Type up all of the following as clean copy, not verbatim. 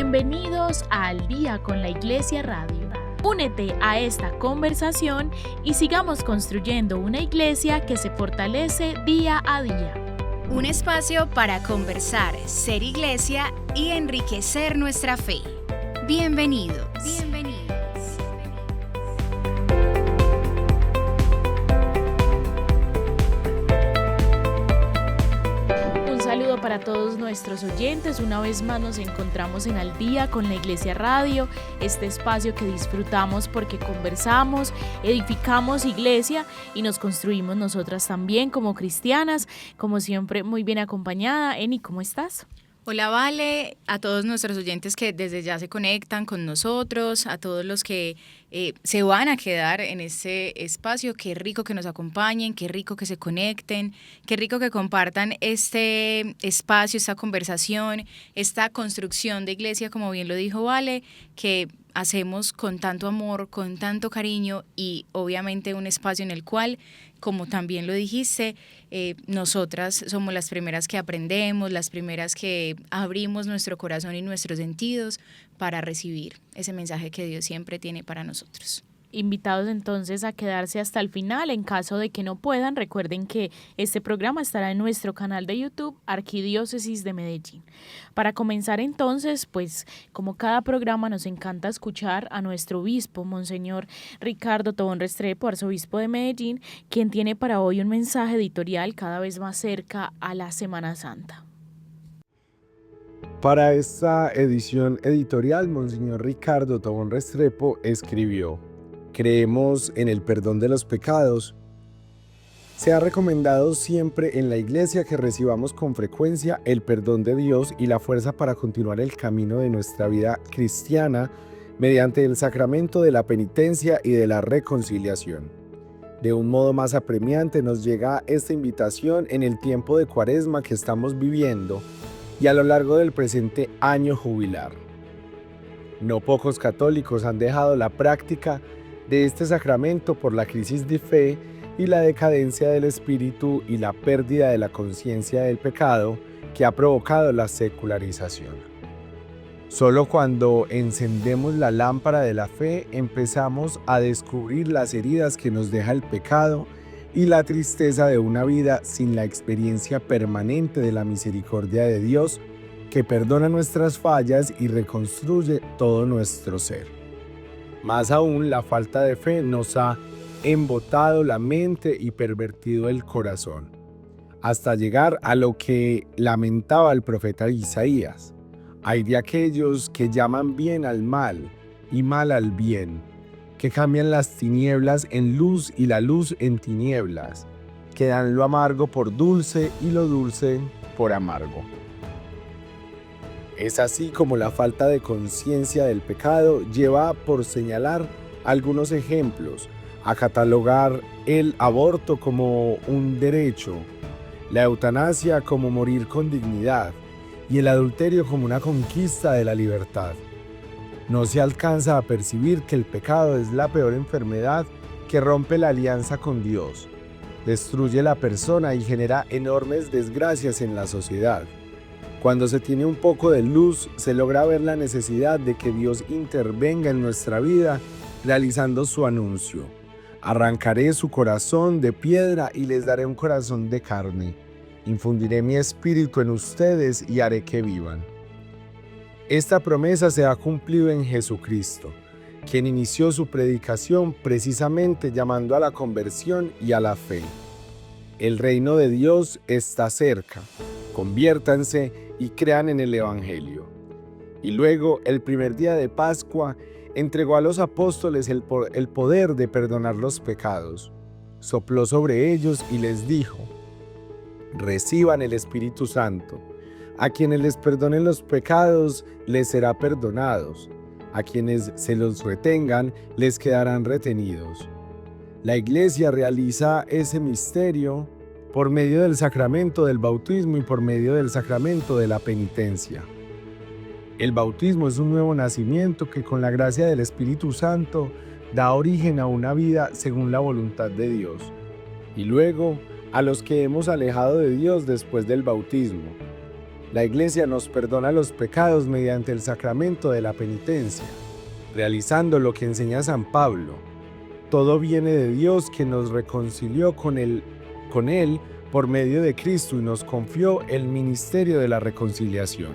Bienvenidos a Al Día con la Iglesia Radio. Únete a esta conversación y sigamos construyendo una iglesia que se fortalece día a día. Un espacio para conversar, ser iglesia y enriquecer nuestra fe. Bienvenidos. Para todos nuestros oyentes, una vez más nos encontramos en Al Día con la Iglesia Radio, este espacio que disfrutamos porque conversamos, edificamos iglesia y nos construimos nosotras también como cristianas, como siempre muy bien acompañada. Eni, ¿cómo estás? Hola, Vale, a todos nuestros oyentes que desde ya se conectan con nosotros, a todos los que se van a quedar en este espacio. Qué rico que nos acompañen, qué rico que se conecten, qué rico que compartan este espacio, esta conversación, esta construcción de iglesia, como bien lo dijo Vale, que hacemos con tanto amor, con tanto cariño y obviamente un espacio en el cual, como también lo dijiste, nosotras somos las primeras que aprendemos, las primeras que abrimos nuestro corazón y nuestros sentidos para recibir ese mensaje que Dios siempre tiene para nosotros. Invitados entonces a quedarse hasta el final. En caso de que no puedan, recuerden que este programa estará en nuestro canal de YouTube, Arquidiócesis de Medellín. Para comenzar entonces, pues como cada programa nos encanta escuchar a nuestro obispo, Monseñor Ricardo Tobón Restrepo, arzobispo de Medellín, quien tiene para hoy un mensaje editorial cada vez más cerca a la Semana Santa. Para esta edición editorial, Monseñor Ricardo Tobón Restrepo escribió: creemos en el perdón de los pecados. Se ha recomendado siempre en la Iglesia que recibamos con frecuencia el perdón de Dios y la fuerza para continuar el camino de nuestra vida cristiana mediante el sacramento de la penitencia y de la reconciliación. De un modo más apremiante nos llega esta invitación en el tiempo de Cuaresma que estamos viviendo y a lo largo del presente año jubilar. No pocos católicos han dejado la práctica de este sacramento por la crisis de fe y la decadencia del espíritu y la pérdida de la conciencia del pecado que ha provocado la secularización. Solo cuando encendemos la lámpara de la fe empezamos a descubrir las heridas que nos deja el pecado y la tristeza de una vida sin la experiencia permanente de la misericordia de Dios que perdona nuestras fallas y reconstruye todo nuestro ser. Más aún, la falta de fe nos ha embotado la mente y pervertido el corazón, hasta llegar a lo que lamentaba el profeta Isaías: hay de aquellos que llaman bien al mal y mal al bien, que cambian las tinieblas en luz y la luz en tinieblas, que dan lo amargo por dulce y lo dulce por amargo. Es así como la falta de conciencia del pecado lleva, por señalar algunos ejemplos, a catalogar el aborto como un derecho, la eutanasia como morir con dignidad y el adulterio como una conquista de la libertad. No se alcanza a percibir que el pecado es la peor enfermedad que rompe la alianza con Dios, destruye la persona y genera enormes desgracias en la sociedad. Cuando se tiene un poco de luz, se logra ver la necesidad de que Dios intervenga en nuestra vida realizando su anuncio: arrancaré su corazón de piedra y les daré un corazón de carne. Infundiré mi espíritu en ustedes y haré que vivan. Esta promesa se ha cumplido en Jesucristo, quien inició su predicación precisamente llamando a la conversión y a la fe. El reino de Dios está cerca. Conviértanse y crean en el Evangelio. Y luego, el primer día de Pascua, entregó a los apóstoles el poder de perdonar los pecados. Sopló sobre ellos y les dijo: reciban el Espíritu Santo. A quienes les perdonen los pecados, les será perdonados. A quienes se los retengan, les quedarán retenidos. La Iglesia realiza ese misterio por medio del sacramento del bautismo y por medio del sacramento de la penitencia. El bautismo es un nuevo nacimiento que con la gracia del Espíritu Santo da origen a una vida según la voluntad de Dios. Y luego, a los que hemos alejado de Dios después del bautismo. La Iglesia nos perdona los pecados mediante el sacramento de la penitencia, realizando lo que enseña San Pablo. Todo viene de Dios, que nos reconcilió con Él por medio de Cristo y nos confió el ministerio de la reconciliación.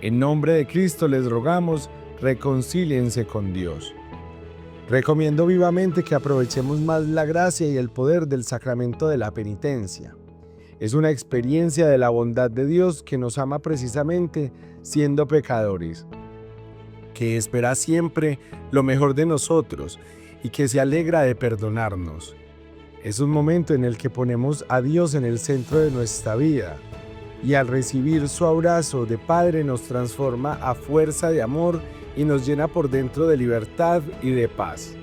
En nombre de Cristo les rogamos, reconcíliense con Dios. Recomiendo vivamente que aprovechemos más la gracia y el poder del sacramento de la penitencia. Es una experiencia de la bondad de Dios, que nos ama precisamente siendo pecadores, que espera siempre lo mejor de nosotros y que se alegra de perdonarnos. Es un momento en el que ponemos a Dios en el centro de nuestra vida, y al recibir su abrazo de Padre nos transforma a fuerza de amor y nos llena por dentro de libertad y de paz.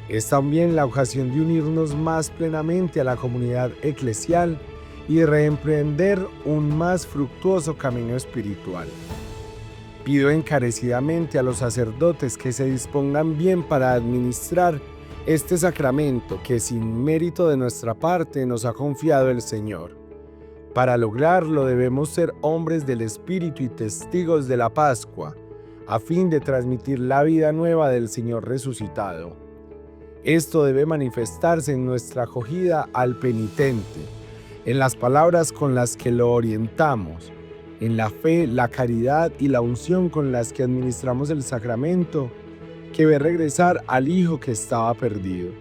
Es también la ocasión de unirnos más plenamente a la comunidad eclesial y de reemprender un más fructuoso camino espiritual. Pido encarecidamente a los sacerdotes que se dispongan bien para administrar este sacramento que sin mérito de nuestra parte nos ha confiado el Señor. Para lograrlo debemos ser hombres del Espíritu y testigos de la Pascua, a fin de transmitir la vida nueva del Señor resucitado. Esto debe manifestarse en nuestra acogida al penitente, en las palabras con las que lo orientamos, en la fe, la caridad y la unción con las que administramos el sacramento que ve regresar al Hijo que estaba perdido.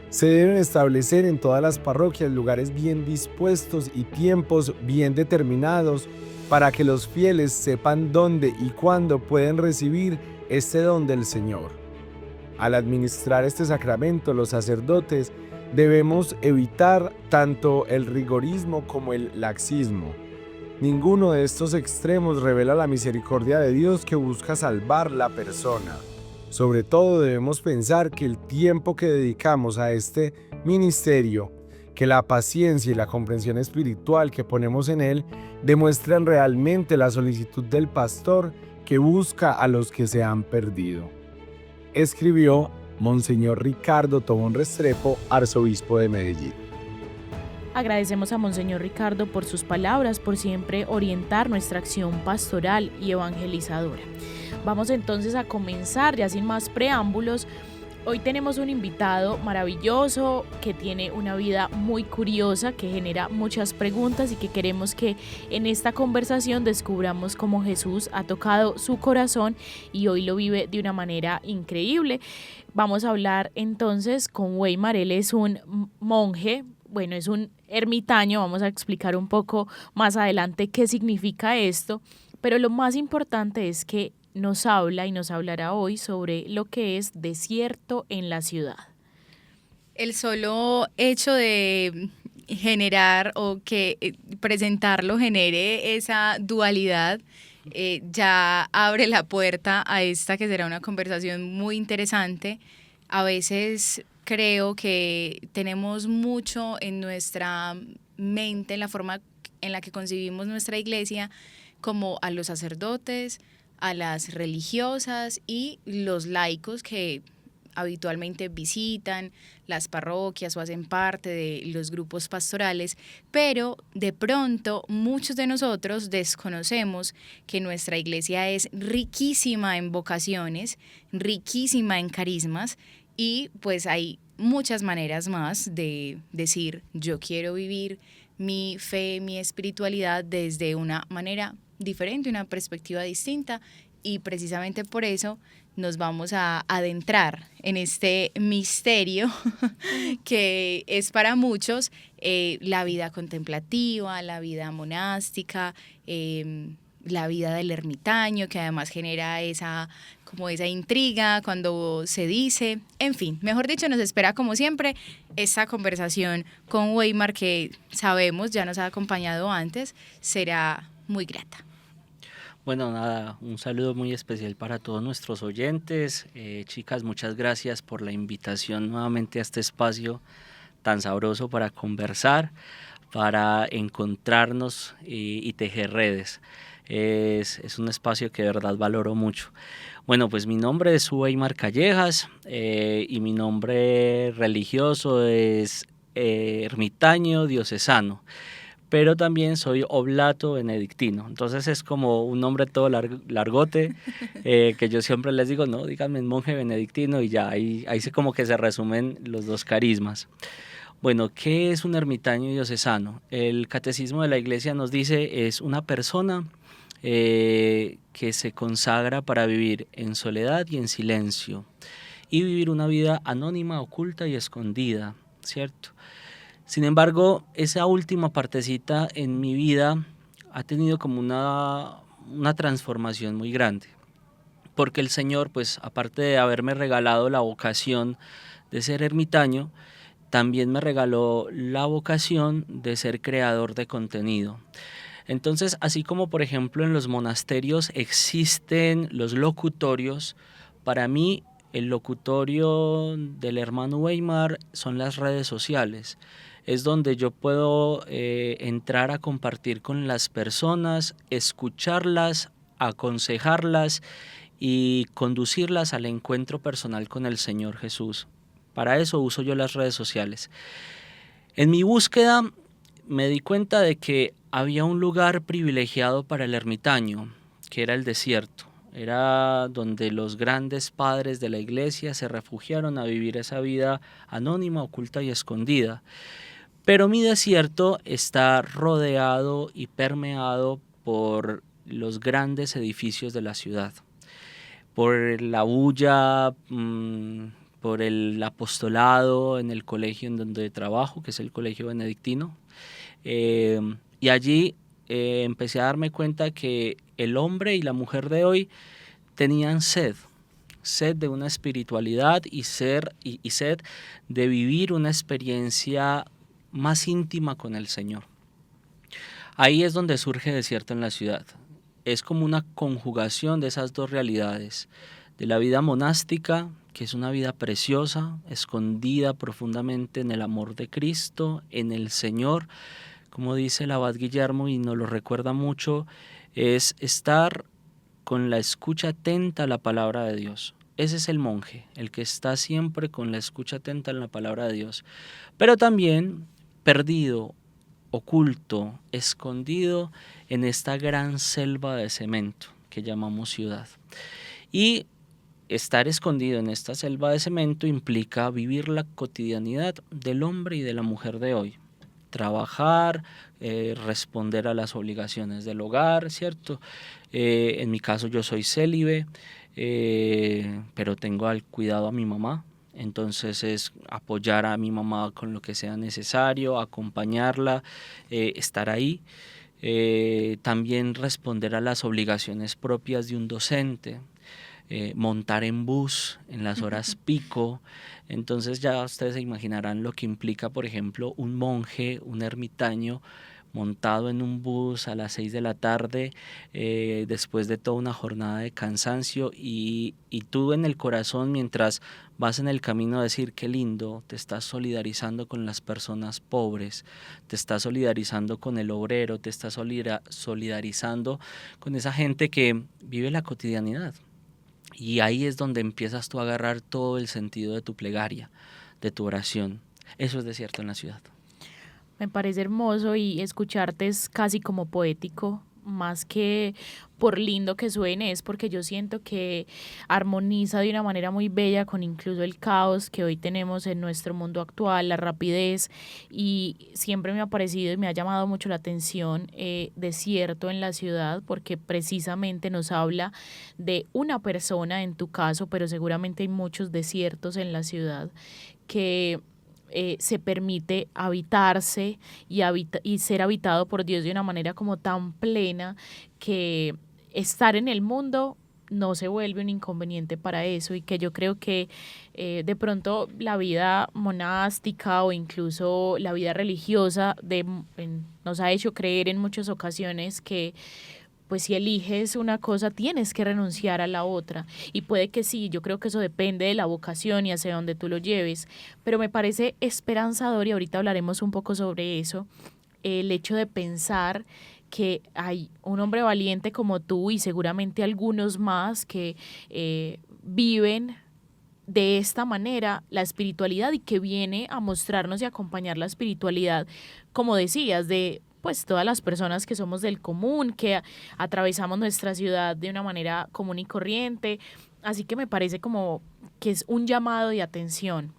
Se deben establecer en todas las parroquias lugares bien dispuestos y tiempos bien determinados para que los fieles sepan dónde y cuándo pueden recibir este don del Señor. Al administrar este sacramento, los sacerdotes debemos evitar tanto el rigorismo como el laxismo. Ninguno de estos extremos revela la misericordia de Dios, que busca salvar la persona. Sobre todo debemos pensar que el tiempo que dedicamos a este ministerio, que la paciencia y la comprensión espiritual que ponemos en él, demuestran realmente la solicitud del pastor que busca a los que se han perdido. Escribió Monseñor Ricardo Tobón Restrepo, arzobispo de Medellín. Agradecemos a Monseñor Ricardo por sus palabras, por siempre orientar nuestra acción pastoral y evangelizadora. Vamos entonces a comenzar, ya sin más preámbulos. Hoy tenemos un invitado maravilloso que tiene una vida muy curiosa, que genera muchas preguntas y que queremos que en esta conversación descubramos cómo Jesús ha tocado su corazón y hoy lo vive de una manera increíble. Vamos a hablar entonces con Weimar. Él es un monje, bueno, es un ermitaño. Vamos a explicar un poco más adelante qué significa esto, pero lo más importante es que nos habla y nos hablará hoy sobre lo que es desierto en la ciudad. El solo hecho de generar o que presentarlo genere esa dualidad ya abre la puerta a esta que será una conversación muy interesante. A veces creo que tenemos mucho en nuestra mente, en la forma en la que concibimos nuestra iglesia, como a los sacerdotes, a las religiosas y los laicos que habitualmente visitan las parroquias o hacen parte de los grupos pastorales, pero de pronto muchos de nosotros desconocemos que nuestra iglesia es riquísima en vocaciones, riquísima en carismas, y pues hay muchas maneras más de decir: yo quiero vivir mi fe, mi espiritualidad desde una manera diferente, una perspectiva distinta, y precisamente por eso nos vamos a adentrar en este misterio que es para muchos la vida contemplativa, la vida monástica, la vida del ermitaño, que además genera esa intriga cuando se dice. En fin, mejor dicho, nos espera como siempre esta conversación con Weimar, que sabemos ya nos ha acompañado antes, será muy grata. Bueno, nada, un saludo muy especial para todos nuestros oyentes. Chicas, muchas gracias por la invitación nuevamente a este espacio tan sabroso para conversar, para encontrarnos y tejer redes. Es un espacio que de verdad valoro mucho. Bueno, pues mi nombre es Weimar Callejas y mi nombre religioso es ermitaño diocesano. pero también soy oblato benedictino. Entonces es como un nombre todo largote, que yo siempre les digo, no, díganme monje benedictino y ya, ahí se como que se resumen los dos carismas. Bueno, ¿qué es un ermitaño diocesano? El catecismo de la Iglesia nos dice es una persona que se consagra para vivir en soledad y en silencio y vivir una vida anónima, oculta y escondida, ¿cierto? Sin embargo, esa última partecita en mi vida ha tenido como una transformación muy grande, porque el Señor, pues aparte de haberme regalado la vocación de ser ermitaño, también me regaló la vocación de ser creador de contenido. Entonces, así como por ejemplo en los monasterios existen los locutorios, para mí el locutorio del hermano Weimar son las redes sociales. Es donde yo puedo entrar a compartir con las personas, escucharlas, aconsejarlas y conducirlas al encuentro personal con el Señor Jesús. Para eso uso yo las redes sociales. En mi búsqueda me di cuenta de que había un lugar privilegiado para el ermitaño, que era el desierto. Era donde los grandes padres de la iglesia se refugiaron a vivir esa vida anónima, oculta y escondida. Pero mi desierto está rodeado y permeado por los grandes edificios de la ciudad, por la bulla, por el apostolado en el colegio en donde trabajo, que es el colegio benedictino. Y allí empecé a darme cuenta que el hombre y la mujer de hoy tenían sed de una espiritualidad y sed de vivir una experiencia más íntima con el Señor. Ahí es donde surge Desierto en la Ciudad. Es como una conjugación de esas dos realidades, de la vida monástica, que es una vida preciosa, escondida profundamente en el amor de Cristo, en el Señor, como dice el abad Guillermo y nos lo recuerda mucho, es estar con la escucha atenta a la palabra de Dios. Ese es el monje, el que está siempre con la escucha atenta en la palabra de Dios, pero también perdido, oculto, escondido en esta gran selva de cemento que llamamos ciudad. Y estar escondido en esta selva de cemento implica vivir la cotidianidad del hombre y de la mujer de hoy. Trabajar, responder a las obligaciones del hogar, ¿cierto? En mi caso yo soy célibe, pero tengo al cuidado a mi mamá. Entonces es apoyar a mi mamá con lo que sea necesario, acompañarla, estar ahí. También responder a las obligaciones propias de un docente, montar en bus en las horas pico. Entonces ya ustedes se imaginarán lo que implica, por ejemplo, un monje, un ermitaño, montado en un bus a las 6 de la tarde, después de toda una jornada de cansancio y tú en el corazón mientras vas en el camino a decir qué lindo, te estás solidarizando con las personas pobres, te estás solidarizando con el obrero, te estás solidarizando con esa gente que vive la cotidianidad. Y ahí es donde empiezas tú a agarrar todo el sentido de tu plegaria, de tu oración. Eso es Desierto en la Ciudad. Me parece hermoso y escucharte es casi como poético, más que por lindo que suene, es porque yo siento que armoniza de una manera muy bella con incluso el caos que hoy tenemos en nuestro mundo actual, la rapidez, y siempre me ha parecido y me ha llamado mucho la atención Desierto en la Ciudad, porque precisamente nos habla de una persona en tu caso, pero seguramente hay muchos desiertos en la ciudad que se permite habitarse y ser habitado por Dios de una manera como tan plena que estar en el mundo no se vuelve un inconveniente para eso, y que yo creo que de pronto la vida monástica o incluso la vida religiosa nos ha hecho creer en muchas ocasiones que pues si eliges una cosa tienes que renunciar a la otra, y puede que sí, yo creo que eso depende de la vocación y hacia dónde tú lo lleves, pero me parece esperanzador, y ahorita hablaremos un poco sobre eso, el hecho de pensar que hay un hombre valiente como tú y seguramente algunos más que viven de esta manera la espiritualidad y que viene a mostrarnos y acompañar la espiritualidad, como decías, de pues todas las personas que somos del común, que atravesamos nuestra ciudad de una manera común y corriente. Así que me parece como que es un llamado de atención.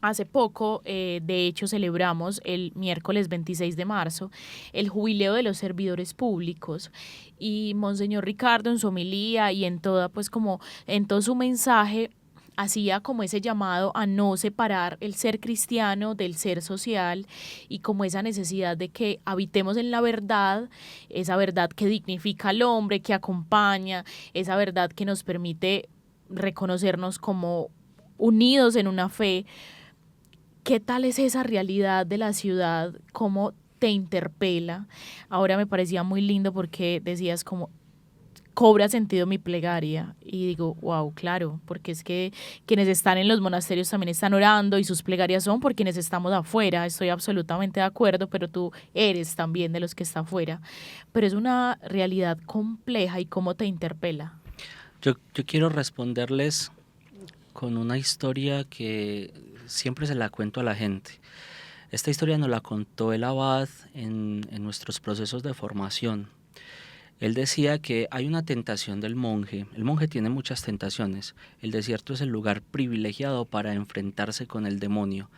Hace poco, de hecho, celebramos el miércoles 26 de marzo el jubileo de los servidores públicos, y Monseñor Ricardo en su homilía y en toda, pues como en todo su mensaje, hacía como ese llamado a no separar el ser cristiano del ser social, y como esa necesidad de que habitemos en la verdad, esa verdad que dignifica al hombre, que acompaña, esa verdad que nos permite reconocernos como unidos en una fe. ¿Qué tal es esa realidad de la ciudad? ¿Cómo te interpela? Ahora me parecía muy lindo porque decías como cobra sentido mi plegaria, y digo, wow, claro, porque es que quienes están en los monasterios también están orando y sus plegarias son por quienes estamos afuera. Estoy absolutamente de acuerdo, pero tú eres también de los que está afuera. Pero es una realidad compleja, y cómo te interpela. Yo quiero responderles con una historia que siempre se la cuento a la gente. Esta historia nos la contó el abad en nuestros procesos de formación. Él decía que hay una tentación del monje. El monje tiene muchas tentaciones. El desierto es el lugar privilegiado para enfrentarse con el demonio.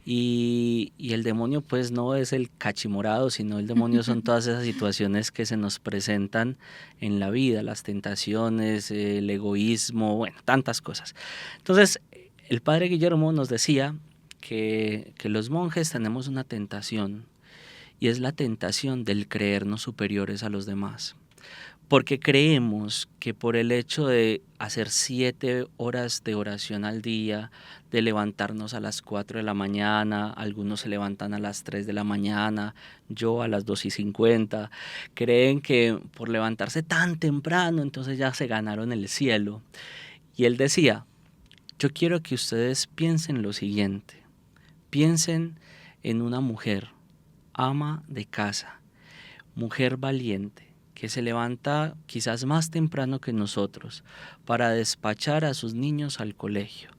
Y el demonio pues no es el cachimorado, sino el demonio son todas esas situaciones que se nos presentan en la vida, las tentaciones, el egoísmo, bueno, tantas cosas. Entonces, el padre Guillermo nos decía que los monjes tenemos una tentación, y es la tentación del creernos superiores a los demás. Porque creemos que por el hecho de hacer 7 horas de oración al día, de levantarnos a las 4 de la mañana, algunos se levantan a las 3 de la mañana, yo a las 2:50, creen que por levantarse tan temprano entonces ya se ganaron el cielo. Y él decía, yo quiero que ustedes piensen lo siguiente, piensen en una mujer, ama de casa, mujer valiente, que se levanta quizás más temprano que nosotros para despachar a sus niños al colegio.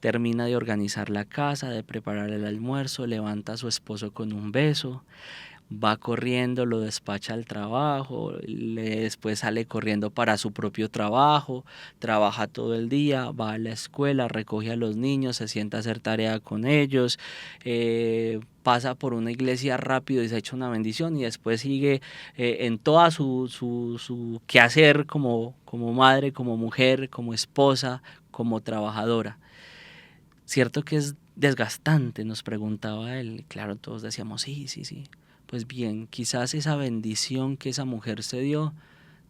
Termina de organizar la casa, de preparar el almuerzo, levanta a su esposo con un beso, va corriendo, lo despacha al trabajo, después sale corriendo para su propio trabajo, trabaja todo el día, va a la escuela, recoge a los niños, se sienta a hacer tarea con ellos, pasa por una iglesia rápido y se echa una bendición, y después sigue en toda su quehacer como madre, como mujer, como esposa, como trabajadora. ¿Cierto que es desgastante?, nos preguntaba él. Claro, todos decíamos sí. Pues bien, quizás esa bendición que esa mujer se dio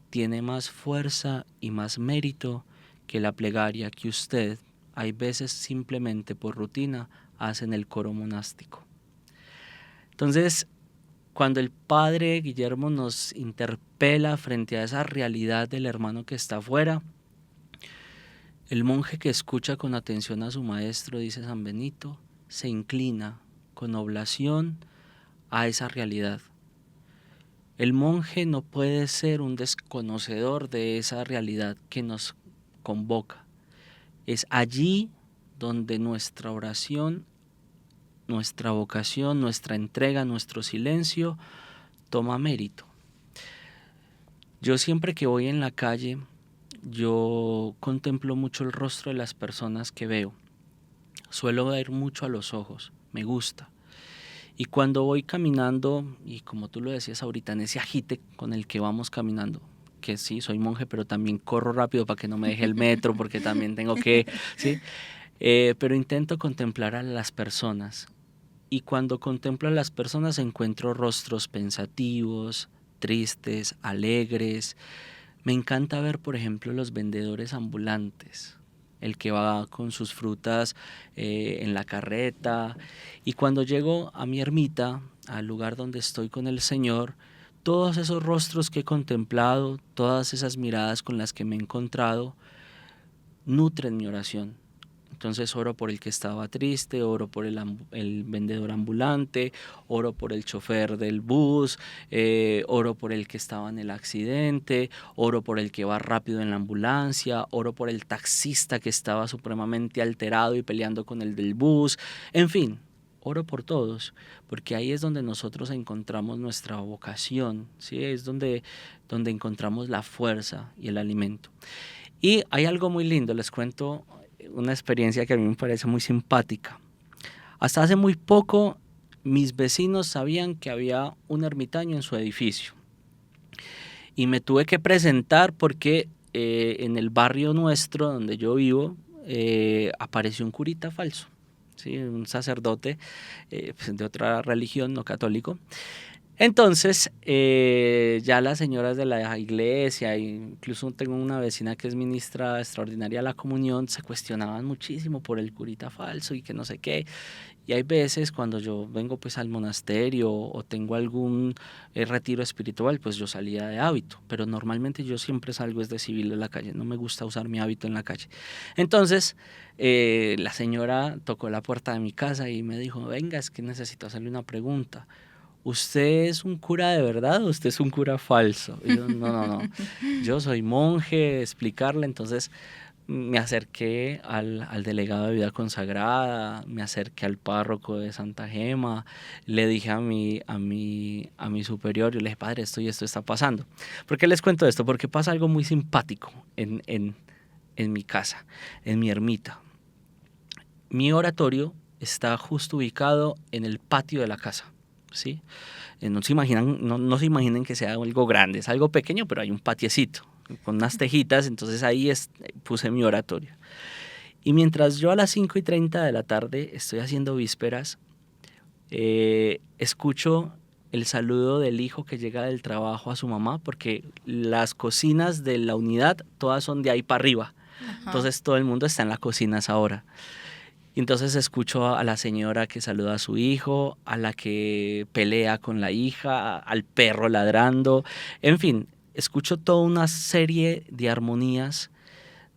tiene más fuerza y más mérito que la plegaria que usted, hay veces simplemente por rutina, hace en el coro monástico. Entonces, cuando el padre Guillermo nos interpela frente a esa realidad del hermano que está afuera, el monje que escucha con atención a su maestro, dice San Benito, se inclina con oblación a esa realidad. El monje no puede ser un desconocedor de esa realidad que nos convoca. Es allí donde nuestra oración, nuestra vocación, nuestra entrega, nuestro silencio toma mérito. Yo siempre que voy en la calle, yo contemplo mucho el rostro de las personas que veo. Suelo ver mucho a los ojos, me gusta. Y cuando voy caminando, y como tú lo decías ahorita, en ese agite con el que vamos caminando, que sí, soy monje, pero también corro rápido para que no me deje el metro, porque también tengo que, ¿sí? Pero intento contemplar a las personas. Y cuando contemplo a las personas encuentro rostros pensativos, tristes, alegres. Me encanta ver, por ejemplo, los vendedores ambulantes, el que va con sus frutas en la carreta. Y cuando llego a mi ermita, al lugar donde estoy con el Señor, todos esos rostros que he contemplado, todas esas miradas con las que me he encontrado, nutren mi oración. Entonces oro por el que estaba triste, oro por el vendedor ambulante, oro por el chofer del bus, oro por el que estaba en el accidente, oro por el que va rápido en la ambulancia, oro por el taxista que estaba supremamente alterado y peleando con el del bus. En fin, oro por todos, porque ahí es donde nosotros encontramos nuestra vocación, ¿sí? Es donde encontramos la fuerza y el alimento. Y hay algo muy lindo, les cuento una experiencia que a mí me parece muy simpática. Hasta hace muy poco mis vecinos sabían que había un ermitaño en su edificio y me tuve que presentar porque en el barrio nuestro donde yo vivo apareció un curita falso, ¿sí? Un sacerdote pues de otra religión, no católico. Entonces, ya las señoras de la iglesia, incluso tengo una vecina que es ministra extraordinaria de la comunión, se cuestionaban muchísimo por el curita falso y que no sé qué. Y hay veces cuando yo vengo pues al monasterio o tengo algún retiro espiritual, pues yo salía de hábito, pero normalmente yo siempre salgo es de civil en la calle, no me gusta usar mi hábito en la calle. Entonces, la señora tocó la puerta de mi casa y me dijo, venga, es que necesito hacerle una pregunta. ¿Usted es un cura de verdad o usted es un cura falso? Y yo, no, yo soy monje, explicarle. Entonces me acerqué al delegado de vida consagrada, me acerqué al párroco de Santa Gema, le dije a mi superior, yo le dije, padre, esto y esto está pasando. ¿Por qué les cuento esto? Porque pasa algo muy simpático en mi casa, en mi ermita. Mi oratorio está justo ubicado en el patio de la casa. ¿Sí? No se imaginen que sea algo grande, es algo pequeño, pero hay un patiecito con unas tejitas, entonces ahí puse mi oratorio. Y mientras yo a las 5:30 de la tarde estoy haciendo vísperas, escucho el saludo del hijo que llega del trabajo a su mamá, porque las cocinas de la unidad todas son de ahí para arriba. Ajá. Entonces todo el mundo está en la cocina a esa hora. Y entonces escucho a la señora que saluda a su hijo, a la que pelea con la hija, al perro ladrando, en fin, escucho toda una serie de armonías,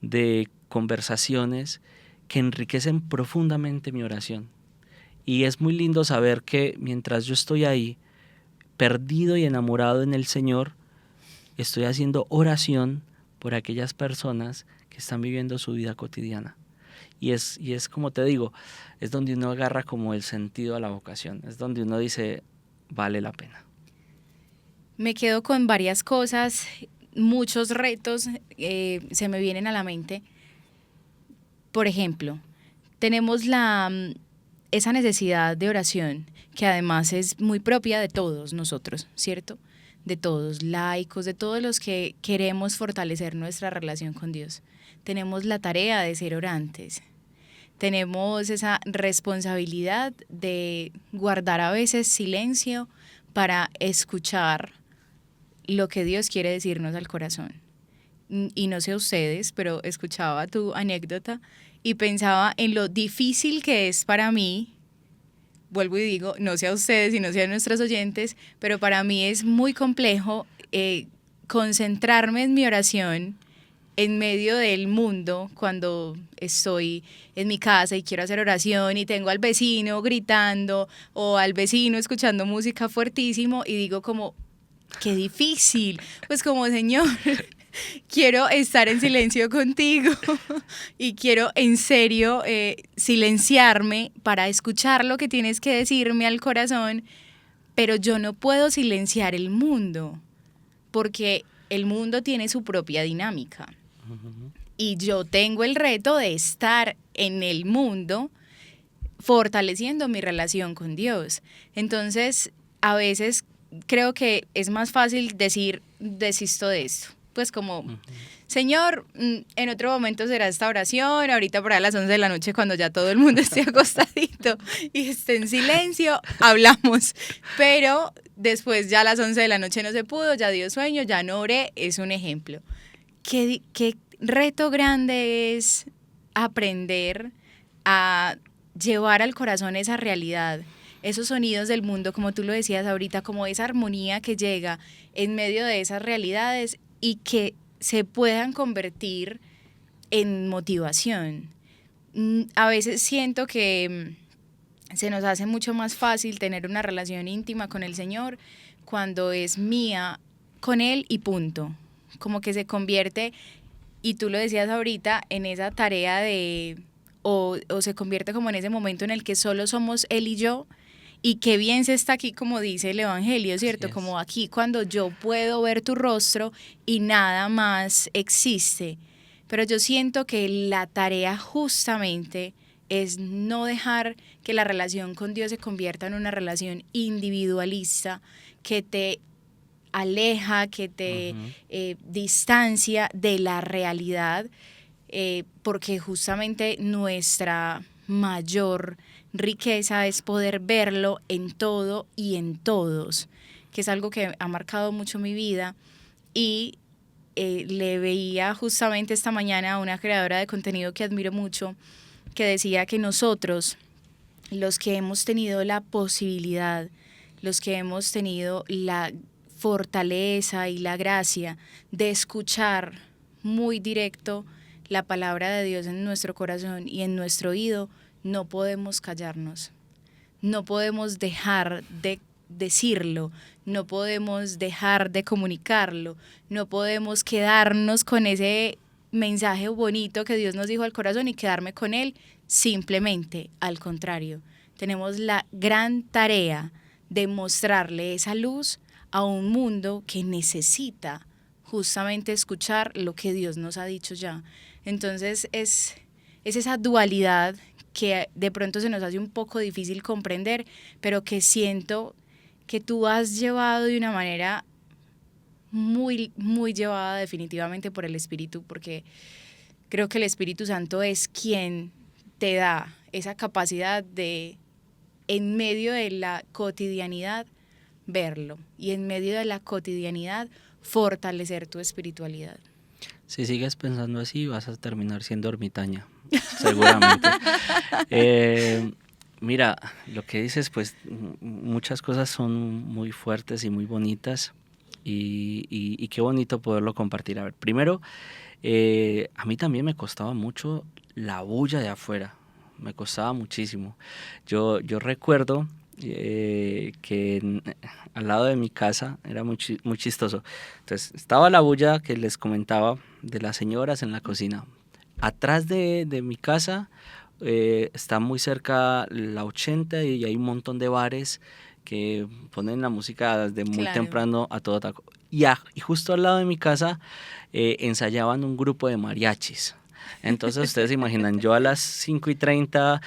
de conversaciones que enriquecen profundamente mi oración. Y es muy lindo saber que mientras yo estoy ahí, perdido y enamorado en el Señor, estoy haciendo oración por aquellas personas que están viviendo su vida cotidiana. Y es como te digo, es donde uno agarra como el sentido a la vocación, es donde uno dice, vale la pena. Me quedo con varias cosas, muchos retos se me vienen a la mente. Por ejemplo, tenemos esa necesidad de oración, que además es muy propia de todos nosotros, ¿cierto? De todos, laicos, de todos los que queremos fortalecer nuestra relación con Dios. Tenemos la tarea de ser orantes. Tenemos esa responsabilidad de guardar a veces silencio para escuchar lo que Dios quiere decirnos al corazón. Y no sé ustedes, pero escuchaba tu anécdota y pensaba en lo difícil que es para mí, vuelvo y digo, no sé a ustedes y no sé a nuestros oyentes, pero para mí es muy complejo concentrarme en mi oración en medio del mundo, cuando estoy en mi casa y quiero hacer oración y tengo al vecino gritando o al vecino escuchando música fuertísimo y digo como, qué difícil, pues como Señor, quiero estar en silencio contigo y quiero en serio silenciarme para escuchar lo que tienes que decirme al corazón, pero yo no puedo silenciar el mundo porque el mundo tiene su propia dinámica. Y yo tengo el reto de estar en el mundo fortaleciendo mi relación con Dios. Entonces, a veces creo que es más fácil decir, desisto de esto. Pues como, Señor, en otro momento será esta oración, ahorita por ahí a las 11 de la noche cuando ya todo el mundo esté acostadito y esté en silencio, hablamos. Pero después ya a las 11 de la noche no se pudo, ya dio sueño, ya no oré, es un ejemplo. ¿Qué reto grande es aprender a llevar al corazón esa realidad, esos sonidos del mundo, como tú lo decías ahorita, como esa armonía que llega en medio de esas realidades y que se puedan convertir en motivación? A veces siento que se nos hace mucho más fácil tener una relación íntima con el Señor cuando es mía con Él y punto. Como que se convierte, y tú lo decías ahorita, en esa tarea de o se convierte como en ese momento en el que solo somos él y yo, y qué bien se está aquí, como dice el Evangelio, ¿cierto? Como aquí cuando yo puedo ver tu rostro y nada más existe. Pero yo siento que la tarea justamente es no dejar que la relación con Dios se convierta en una relación individualista que te aleja, que te distancia de la realidad, porque justamente nuestra mayor riqueza es poder verlo en todo y en todos, que es algo que ha marcado mucho mi vida. Y le veía justamente esta mañana a una creadora de contenido que admiro mucho, que decía que nosotros, los que hemos tenido la posibilidad, los que hemos tenido la fortaleza y la gracia de escuchar muy directo la palabra de Dios en nuestro corazón y en nuestro oído, no podemos callarnos, no podemos dejar de decirlo, no podemos dejar de comunicarlo, no podemos quedarnos con ese mensaje bonito que Dios nos dijo al corazón y quedarme con él. Simplemente, al contrario, tenemos la gran tarea de mostrarle esa luz a un mundo que necesita justamente escuchar lo que Dios nos ha dicho ya. Entonces es esa dualidad que de pronto se nos hace un poco difícil comprender, pero que siento que tú has llevado de una manera muy, muy llevada definitivamente por el Espíritu, porque creo que el Espíritu Santo es quien te da esa capacidad de, en medio de la cotidianidad, verlo, y en medio de la cotidianidad fortalecer tu espiritualidad. Si sigues pensando así, vas a terminar siendo ermitaña, seguramente. Mira, lo que dices, pues muchas cosas son muy fuertes y muy bonitas, y qué bonito poderlo compartir. A ver, primero, a mí también me costaba mucho la bulla de afuera, me costaba muchísimo. Yo recuerdo que al lado de mi casa era muy chistoso. Entonces estaba la bulla que les comentaba de las señoras en la cocina. Atrás de mi casa está muy cerca la 80 y hay un montón de bares que ponen la música desde muy temprano a todo taco. Y justo al lado de mi casa ensayaban un grupo de mariachis. Entonces ustedes se imaginan, yo a las 5:30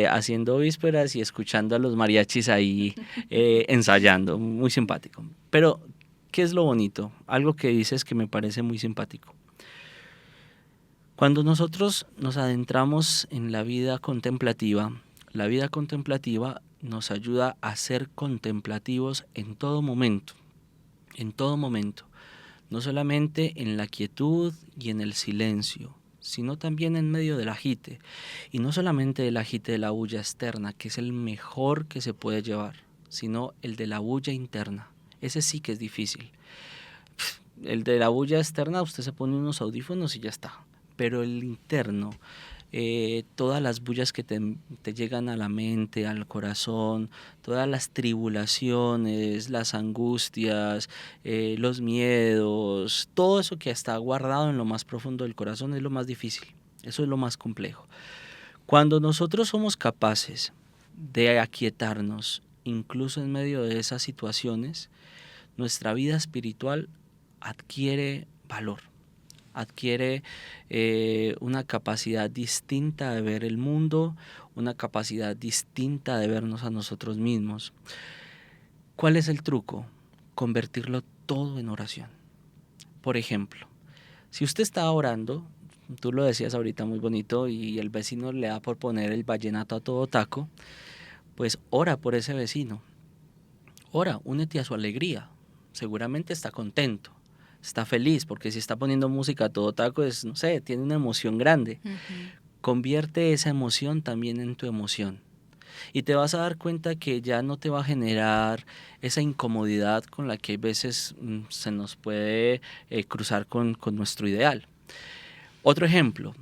haciendo vísperas y escuchando a los mariachis ahí ensayando, muy simpático. Pero, ¿qué es lo bonito? Algo que dices que me parece muy simpático. Cuando nosotros nos adentramos en la vida contemplativa nos ayuda a ser contemplativos en todo momento, no solamente en la quietud y en el silencio, sino también en medio del agite, y no solamente el agite de la bulla externa, que es el mejor que se puede llevar, sino el de la bulla interna. Ese sí que es difícil. El de la bulla externa, usted se pone unos audífonos y ya está, pero el interno, todas las bullas que te llegan a la mente, al corazón, todas las tribulaciones, las angustias, los miedos, todo eso que está guardado en lo más profundo del corazón es lo más difícil, eso es lo más complejo. Cuando nosotros somos capaces de aquietarnos, incluso en medio de esas situaciones, nuestra vida espiritual adquiere valor. Adquiere una capacidad distinta de ver el mundo, una capacidad distinta de vernos a nosotros mismos. ¿Cuál es el truco? Convertirlo todo en oración. Por ejemplo, si usted está orando, tú lo decías ahorita muy bonito, y el vecino le da por poner el vallenato a todo taco, pues ora por ese vecino. Ora, únete a su alegría. Seguramente está contento. Está feliz, porque si está poniendo música a todo taco, no sé, tiene una emoción grande. Convierte esa emoción también en tu emoción. Y te vas a dar cuenta que ya no te va a generar esa incomodidad con la que a veces se nos puede cruzar con nuestro ideal. Otro ejemplo,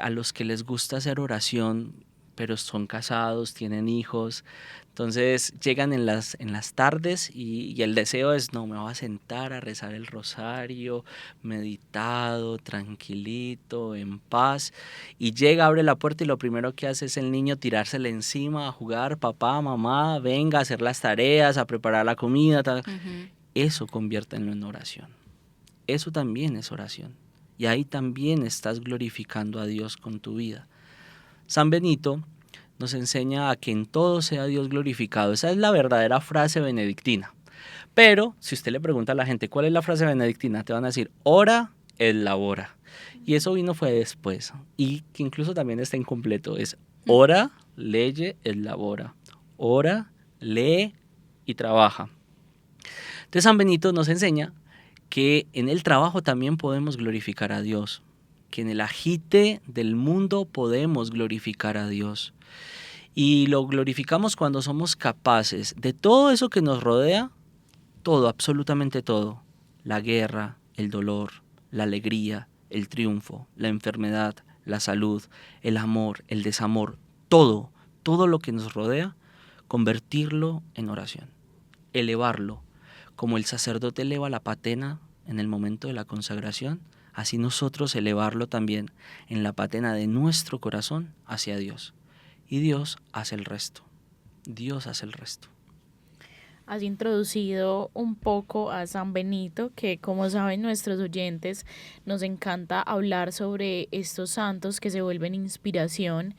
a los que les gusta hacer oración, pero son casados, tienen hijos, Entonces llegan en las tardes y el deseo es, no, me voy a sentar a rezar el rosario, meditado, tranquilito, en paz. Y llega, abre la puerta y lo primero que hace es el niño tirársele encima a jugar, papá, mamá, venga a hacer las tareas, a preparar la comida. Tal. Ujú. Eso conviértanlo en oración. Eso también es oración. Y ahí también estás glorificando a Dios con tu vida. San Benito nos enseña a que en todo sea Dios glorificado. Esa es la verdadera frase benedictina. Pero si usted le pregunta a la gente cuál es la frase benedictina, te van a decir, ora et labora. Y eso fue después. Y que incluso también está incompleto. Es ora, leye et labora. Ora, lee y trabaja. Entonces San Benito nos enseña que en el trabajo también podemos glorificar a Dios, que en el agite del mundo podemos glorificar a Dios. Y lo glorificamos cuando somos capaces de todo eso que nos rodea, todo, absolutamente todo, la guerra, el dolor, la alegría, el triunfo, la enfermedad, la salud, el amor, el desamor, todo lo que nos rodea, convertirlo en oración, elevarlo. Como el sacerdote eleva la patena en el momento de la consagración, así nosotros elevarlo también en la patena de nuestro corazón hacia Dios. Y Dios hace el resto. Dios hace el resto. Has introducido un poco a San Benito, que como saben nuestros oyentes, nos encanta hablar sobre estos santos que se vuelven inspiración,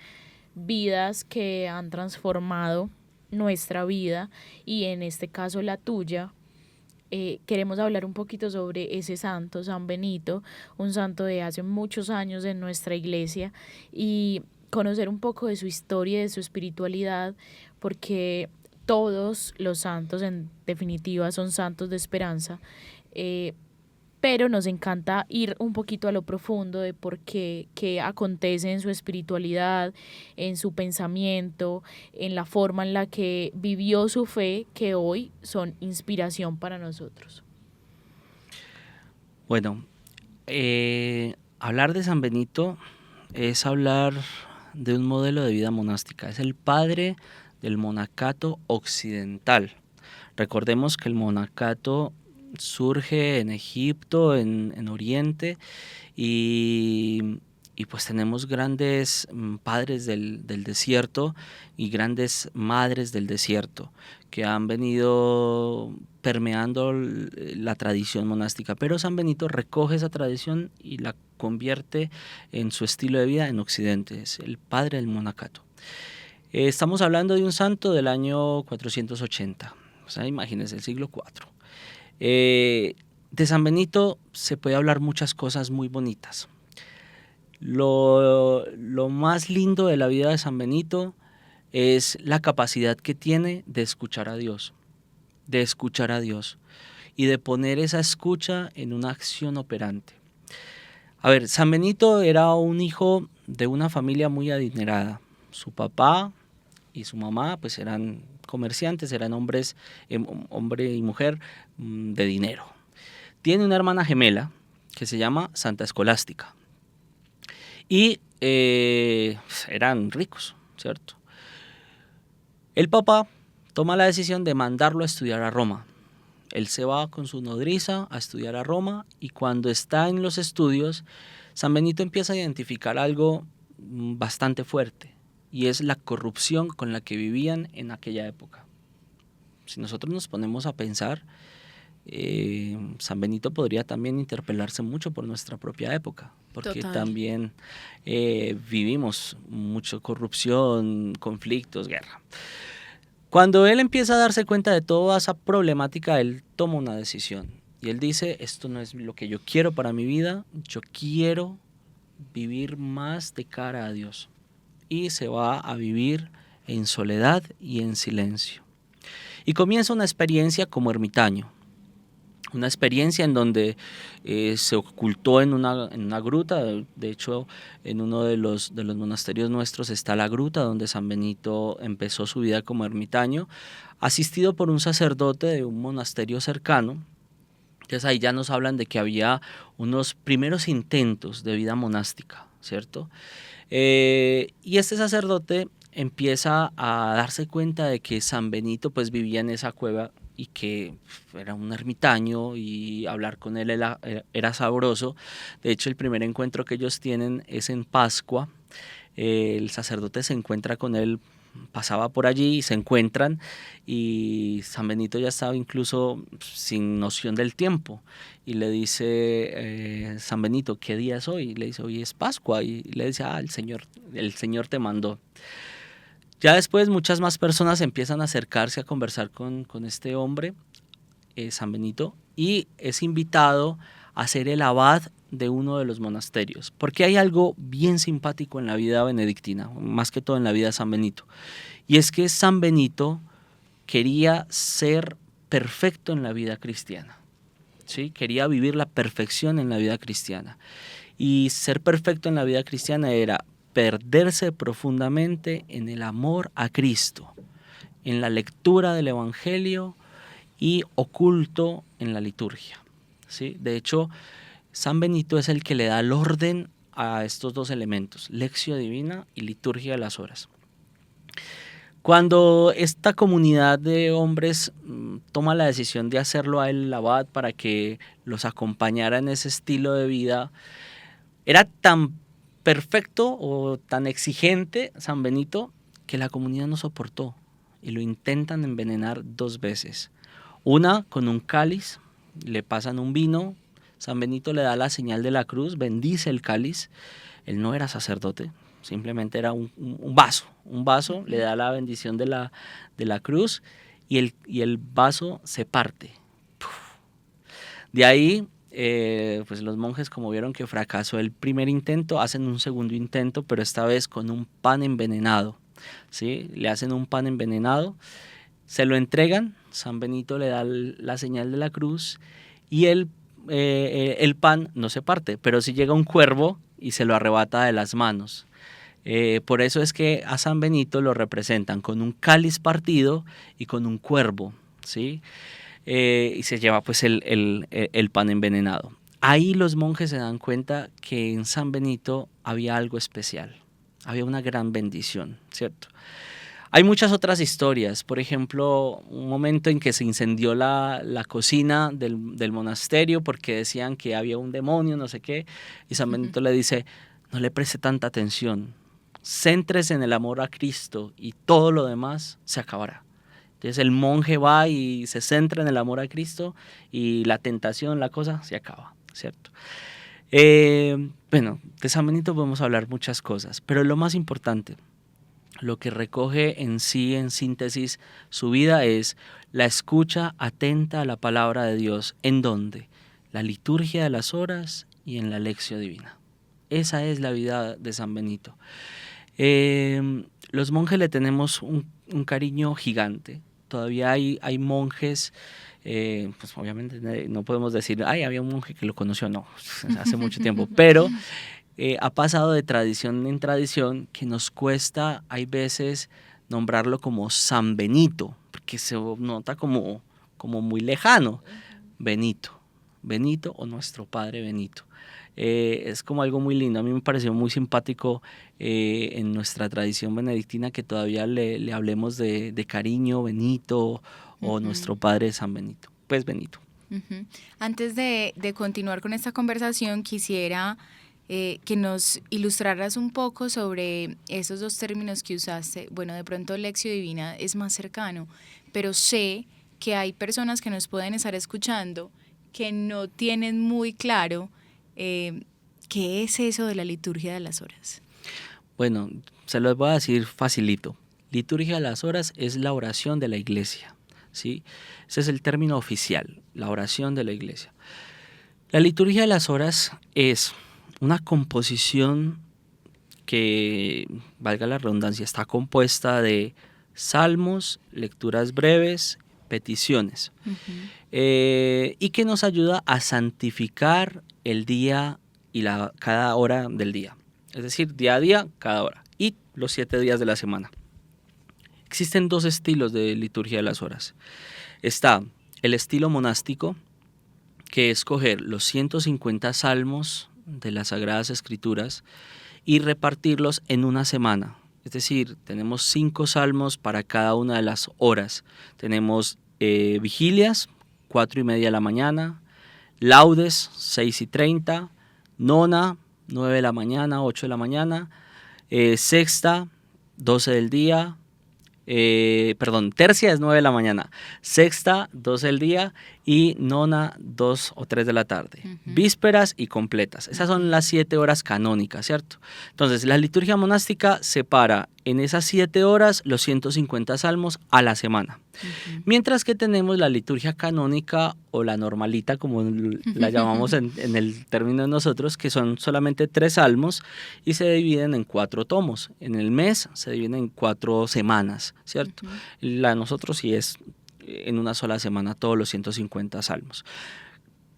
vidas que han transformado nuestra vida y en este caso la tuya. Queremos hablar un poquito sobre ese santo, San Benito, un santo de hace muchos años en nuestra iglesia, y conocer un poco de su historia y de su espiritualidad, porque todos los santos en definitiva son santos de esperanza, pero nos encanta ir un poquito a lo profundo de por qué acontece en su espiritualidad, en su pensamiento, en la forma en la que vivió su fe, que hoy son inspiración para nosotros. Bueno, hablar de San Benito es hablar de un modelo de vida monástica. Es el padre del monacato occidental. Recordemos que el monacato surge en Egipto, en Oriente, y pues tenemos grandes padres del desierto y grandes madres del desierto que han venido permeando la tradición monástica, pero San Benito recoge esa tradición y la convierte en su estilo de vida en Occidente. Es el padre del monacato. Estamos hablando de un santo del año 480, o sea, imagínense, el siglo IV. De San Benito se puede hablar muchas cosas muy bonitas. Lo más lindo de la vida de San Benito es la capacidad que tiene de escuchar a Dios, y de poner esa escucha en una acción operante. A ver, San Benito era un hijo de una familia muy adinerada. Su papá y su mamá pues eran comerciantes, eran hombres, hombre y mujer de dinero. Tiene una hermana gemela que se llama Santa Escolástica y eran ricos, ¿cierto? El papá toma la decisión de mandarlo a estudiar a Roma. Él se va con su nodriza a estudiar a Roma y cuando está en los estudios, San Benito empieza a identificar algo bastante fuerte y es la corrupción con la que vivían en aquella época. Si nosotros nos ponemos a pensar, San Benito podría también interpelarse mucho por nuestra propia época, porque Total. también vivimos mucha corrupción, conflictos, guerra. Cuando él empieza a darse cuenta de toda esa problemática, él toma una decisión y él dice, esto no es lo que yo quiero para mi vida, yo quiero vivir más de cara a Dios. Y se va a vivir en soledad y en silencio. Y comienza una experiencia como ermitaño. Una experiencia en donde se ocultó en una gruta. De hecho, en uno de los monasterios nuestros está la gruta donde San Benito empezó su vida como ermitaño, asistido por un sacerdote de un monasterio cercano. Entonces ahí ya nos hablan de que había unos primeros intentos de vida monástica, ¿cierto? Y este sacerdote empieza a darse cuenta de que San Benito pues vivía en esa cueva y que era un ermitaño y hablar con él era sabroso. De hecho, el primer encuentro que ellos tienen es en Pascua. El sacerdote se encuentra con él, pasaba por allí y se encuentran, y San Benito ya estaba incluso sin noción del tiempo y le dice, San Benito, ¿qué día es hoy? Y le dice, hoy es Pascua, y le dice, el Señor te mandó. Ya después muchas más personas empiezan a acercarse a conversar con este hombre, San Benito, y es invitado a ser el abad de uno de los monasterios, porque hay algo bien simpático en la vida benedictina, más que todo en la vida de San Benito, y es que San Benito quería ser perfecto en la vida cristiana, ¿sí? Quería vivir la perfección en la vida cristiana, y ser perfecto en la vida cristiana era perderse profundamente en el amor a Cristo, en la lectura del Evangelio y oculto en la liturgia, ¿sí? De hecho, San Benito es el que le da el orden a estos dos elementos, lectio divina y liturgia de las horas. Cuando esta comunidad de hombres toma la decisión de hacerlo a él el abad para que los acompañara en ese estilo de vida, era tan perfecto o tan exigente San Benito que la comunidad no soportó y lo intentan envenenar 2 veces. Una con un cáliz, le pasan un vino, San Benito le da la señal de la cruz, bendice el cáliz. Él no era sacerdote, simplemente era un vaso, le da la bendición de la cruz y el vaso se parte. De ahí, pues los monjes, como vieron que fracasó el primer intento, hacen un segundo intento, pero esta vez con un pan envenenado, ¿sí? Le hacen un pan envenenado, se lo entregan, San Benito le da la señal de la cruz y el pan no se parte, pero sí llega un cuervo y se lo arrebata de las manos. Por eso es que a San Benito lo representan con un cáliz partido y con un cuervo, ¿sí? Y se lleva pues el pan envenenado. Ahí los monjes se dan cuenta que en San Benito había algo especial, había una gran bendición, ¿cierto? Hay muchas otras historias, por ejemplo, un momento en que se incendió la cocina del monasterio porque decían que había un demonio, no sé qué, y San Benito le dice, no le preste tanta atención, céntrese en el amor a Cristo y todo lo demás se acabará. Entonces el monje va y se centra en el amor a Cristo y la tentación, la cosa, se acaba, ¿cierto? Bueno, de San Benito podemos hablar muchas cosas, pero lo más importante, lo que recoge en sí, en síntesis, su vida es la escucha atenta a la palabra de Dios. ¿En dónde? La liturgia de las horas y en la lectio divina. Esa es la vida de San Benito. Los monjes le tenemos un cariño gigante. Todavía hay monjes, pues obviamente no podemos decir, ay, había un monje que lo conoció, no, hace mucho tiempo, pero ha pasado de tradición en tradición que nos cuesta, hay veces, nombrarlo como San Benito, porque se nota como muy lejano. Benito o nuestro Padre Benito. Es como algo muy lindo. A mí me pareció muy simpático en nuestra tradición benedictina que todavía le hablemos de cariño, Benito, o nuestro Padre San Benito. Pues Benito. Antes de continuar con esta conversación, quisiera que nos ilustraras un poco sobre esos 2 términos que usaste. Bueno, de pronto lectio divina es más cercano, pero sé que hay personas que nos pueden estar escuchando que no tienen muy claro qué es eso de la liturgia de las horas. Bueno, se los voy a decir facilito. Liturgia de las horas es la oración de la iglesia, ¿sí? Ese es el término oficial, la oración de la iglesia. La liturgia de las horas es una composición que, valga la redundancia, está compuesta de salmos, lecturas breves, peticiones, y que nos ayuda a santificar el día y cada hora del día, es decir, día a día, cada hora, y los 7 días de la semana. Existen 2 estilos de liturgia de las horas. Está el estilo monástico, que es coger los 150 salmos de las Sagradas Escrituras y repartirlos en una semana. Es decir, tenemos 5 salmos para cada una de las horas. Tenemos vigilias, 4:30 de la mañana, laudes, 6:30, nona, 9 de la mañana, 8 de la mañana, sexta, 12 del día, tercia es 9 de la mañana, sexta, 12 del día y nona, 2 o 3 de la tarde. Vísperas y completas. Esas son las 7 horas canónicas, ¿cierto? Entonces, la liturgia monástica separa en esas 7 horas los 150 salmos a la semana. Mientras que tenemos la liturgia canónica o la normalita, como la llamamos en el término de nosotros, que son solamente 3 salmos y se dividen en 4 tomos. En el mes se dividen en 4 semanas, ¿cierto? La de nosotros sí es en una sola semana todos los 150 salmos.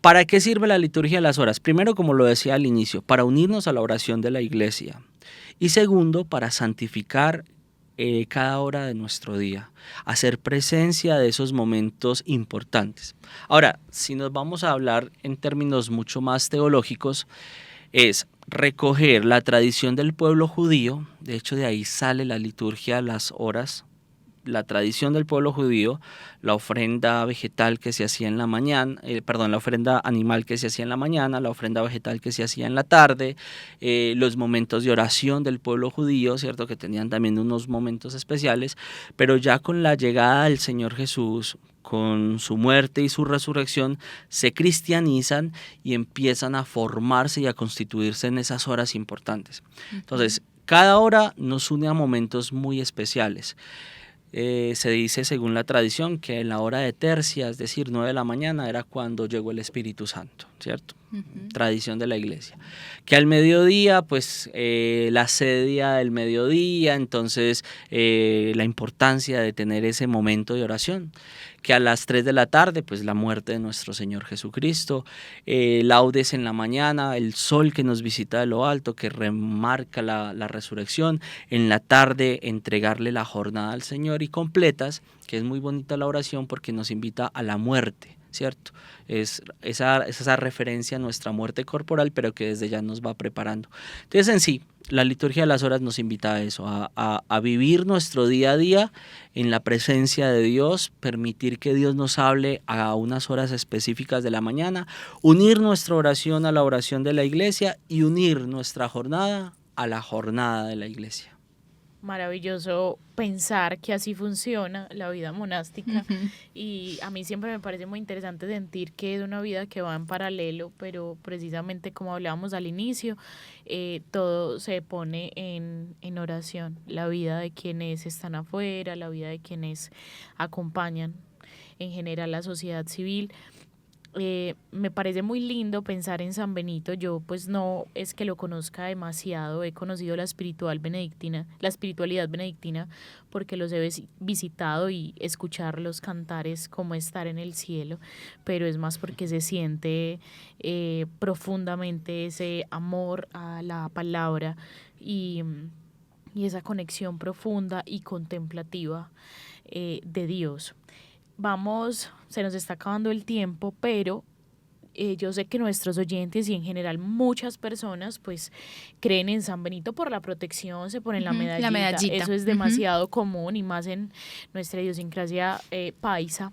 ¿Para qué sirve la liturgia de las horas? Primero, como lo decía al inicio, para unirnos a la oración de la iglesia. Y segundo, para santificar cada hora de nuestro día, hacer presencia de esos momentos importantes. Ahora, si nos vamos a hablar en términos mucho más teológicos, es recoger la tradición del pueblo judío, de hecho de ahí sale la liturgia, las horas, la tradición del pueblo judío, la ofrenda vegetal que se hacía en la mañana, la ofrenda animal que se hacía en la mañana, la ofrenda vegetal que se hacía en la tarde, los momentos de oración del pueblo judío, ¿cierto? Que tenían también unos momentos especiales, pero ya con la llegada del Señor Jesús, con su muerte y su resurrección, se cristianizan y empiezan a formarse y a constituirse en esas horas importantes. Entonces, cada hora nos une a momentos muy especiales. Se dice, según la tradición, que en la hora de tercia, es decir, 9 de la mañana, era cuando llegó el Espíritu Santo, ¿cierto? Tradición de la iglesia. Que al mediodía, pues la sedia del mediodía, entonces la importancia de tener ese momento de oración. Que a las 3 de la tarde, pues la muerte de nuestro Señor Jesucristo, laudes en la mañana, el sol que nos visita de lo alto, que remarca la resurrección, en la tarde entregarle la jornada al Señor y completas, que es muy bonita la oración porque nos invita a la muerte, ¿cierto? Es esa referencia a nuestra muerte corporal, pero que desde ya nos va preparando. Entonces, en sí, la liturgia de las horas nos invita a eso, a vivir nuestro día a día en la presencia de Dios, permitir que Dios nos hable a unas horas específicas de la mañana, unir nuestra oración a la oración de la iglesia y unir nuestra jornada a la jornada de la iglesia. Maravilloso pensar que así funciona la vida monástica y a mí siempre me parece muy interesante sentir que es una vida que va en paralelo, pero precisamente como hablábamos al inicio, todo se pone en oración, la vida de quienes están afuera, la vida de quienes acompañan en general la sociedad civil. Me parece muy lindo pensar en San Benito. Yo pues no es que lo conozca demasiado, he conocido la espiritualidad benedictina porque los he visitado y escuchar los cantares como estar en el cielo, pero es más porque se siente profundamente ese amor a la palabra y esa conexión profunda y contemplativa de Dios. Se nos está acabando el tiempo, pero yo sé que nuestros oyentes y en general muchas personas pues creen en San Benito por la protección, se ponen la medallita. Eso es demasiado común y más en nuestra idiosincrasia paisa.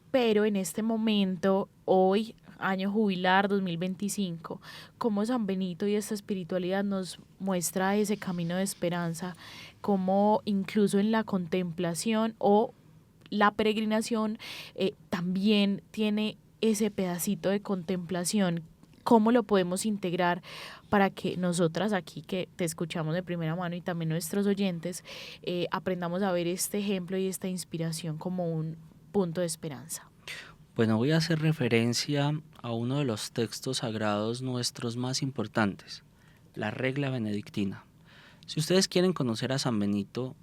Pero en este momento, hoy, año jubilar 2025, cómo San Benito y esta espiritualidad nos muestra ese camino de esperanza, cómo incluso en la contemplación o la peregrinación también tiene ese pedacito de contemplación. ¿Cómo lo podemos integrar para que nosotras aquí que te escuchamos de primera mano y también nuestros oyentes aprendamos a ver este ejemplo y esta inspiración como un punto de esperanza? Bueno, voy a hacer referencia a uno de los textos sagrados nuestros más importantes, la regla benedictina. Si ustedes quieren conocer a San Benito,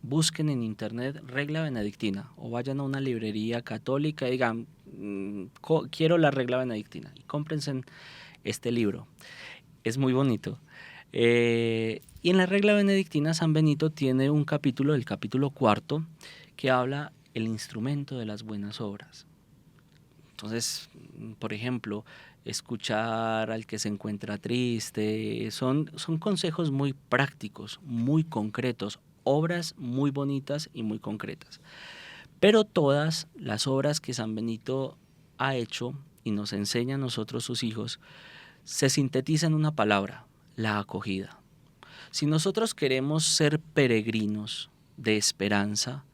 busquen en internet regla benedictina o vayan a una librería católica y digan quiero la regla benedictina y cómprense este libro, es muy bonito. Y en la regla benedictina San Benito tiene un capítulo, el capítulo 4, que habla el instrumento de las buenas obras. Entonces, por ejemplo, escuchar al que se encuentra triste, son consejos muy prácticos, muy concretos, obras muy bonitas y muy concretas. Pero todas las obras que San Benito ha hecho y nos enseña a nosotros, sus hijos, se sintetiza en una palabra: la acogida. Si nosotros queremos ser peregrinos de esperanza,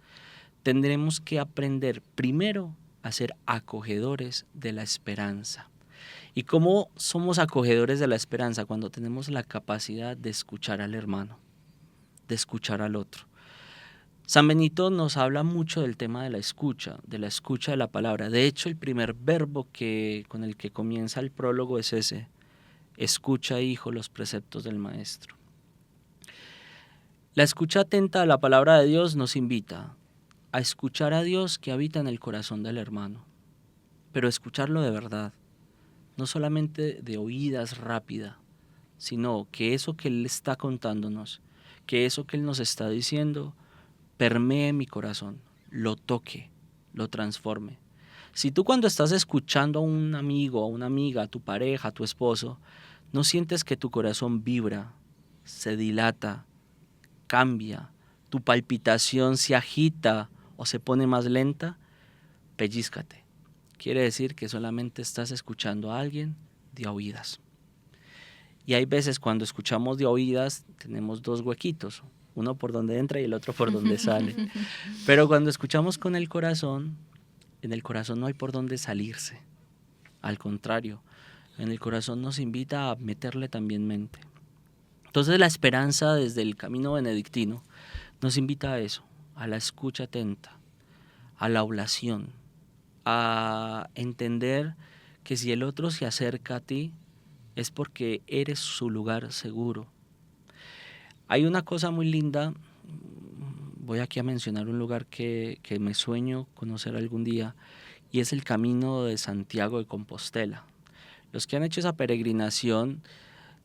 tendremos que aprender primero a ser acogedores de la esperanza. ¿Y cómo somos acogedores de la esperanza? Cuando tenemos la capacidad de escuchar al hermano, de escuchar al otro. San Benito nos habla mucho del tema de la escucha de la palabra. De hecho, el primer verbo con el que comienza el prólogo es ese: escucha, hijo, los preceptos del maestro. La escucha atenta a la palabra de Dios nos invita a escuchar a Dios que habita en el corazón del hermano, pero escucharlo de verdad, no solamente de oídas rápida, sino que eso que Él está contándonos, que eso que Él nos está diciendo, permee mi corazón, lo toque, lo transforme. Si tú, cuando estás escuchando a un amigo, a una amiga, a tu pareja, a tu esposo, no sientes que tu corazón vibra, se dilata, cambia, tu palpitación se agita o se pone más lenta, pellízcate. Quiere decir que solamente estás escuchando a alguien de oídas. Y hay veces cuando escuchamos de oídas tenemos dos huequitos, uno por donde entra y el otro por donde sale. Pero cuando escuchamos con el corazón, en el corazón no hay por dónde salirse. Al contrario, en el corazón nos invita a meterle también mente. Entonces la esperanza desde el camino benedictino nos invita a eso, a la escucha atenta, a la oblación, a entender que si el otro se acerca a ti es porque eres su lugar seguro. Hay una cosa muy linda, voy aquí a mencionar un lugar que me sueño conocer algún día, y es el Camino de Santiago de Compostela. Los que han hecho esa peregrinación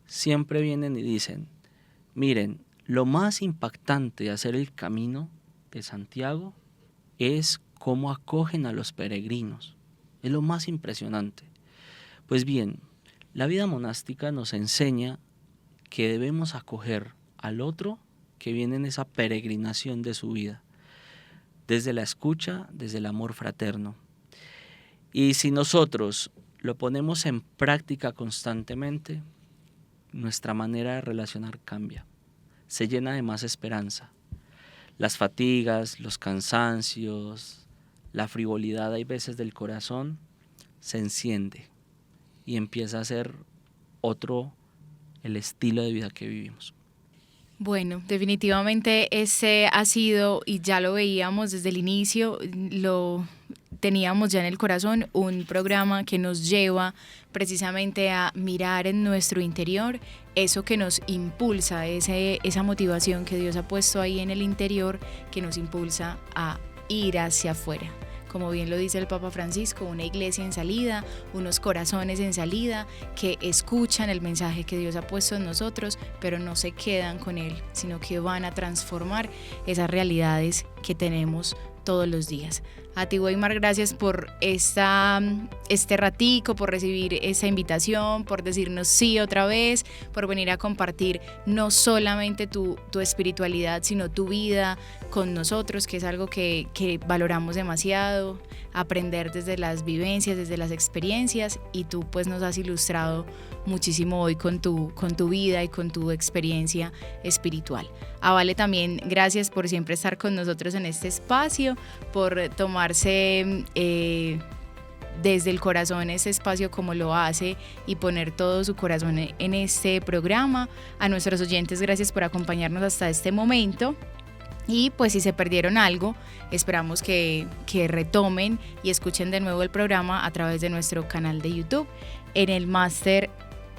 siempre vienen y dicen: miren, lo más impactante de hacer el Camino de Santiago es cómo acogen a los peregrinos. Es lo más impresionante. Pues bien, la vida monástica nos enseña que debemos acoger al otro que viene en esa peregrinación de su vida, desde la escucha, desde el amor fraterno. Y si nosotros lo ponemos en práctica constantemente, nuestra manera de relacionar cambia, se llena de más esperanza. Las fatigas, los cansancios, la frivolidad hay veces del corazón se enciende y empieza a ser otro el estilo de vida que vivimos. Bueno, definitivamente ese ha sido, y ya lo veíamos desde el inicio, lo teníamos ya en el corazón, un programa que nos lleva precisamente a mirar en nuestro interior eso que nos impulsa, esa motivación que Dios ha puesto ahí en el interior, que nos impulsa a ir hacia afuera. Como bien lo dice el Papa Francisco, una iglesia en salida, unos corazones en salida que escuchan el mensaje que Dios ha puesto en nosotros, pero no se quedan con él, sino que van a transformar esas realidades que tenemos todos los días. A ti, Weimar, gracias por este ratico, por recibir esa invitación, por decirnos sí otra vez, por venir a compartir no solamente tu espiritualidad, sino tu vida con nosotros, que es algo que valoramos demasiado, aprender desde las vivencias, desde las experiencias, y tú pues nos has ilustrado muchísimo hoy con tu vida y con tu experiencia espiritual. A Vale también, gracias por siempre estar con nosotros en este espacio, por tomarse desde el corazón ese espacio como lo hace y poner todo su corazón en este programa. A nuestros oyentes, gracias por acompañarnos hasta este momento. Y pues si se perdieron algo, esperamos que retomen y escuchen de nuevo el programa a través de nuestro canal de YouTube. En el máster,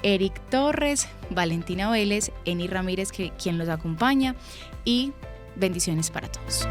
Eric Torres, Valentina Vélez, Eni Ramírez, quien los acompaña, y bendiciones para todos.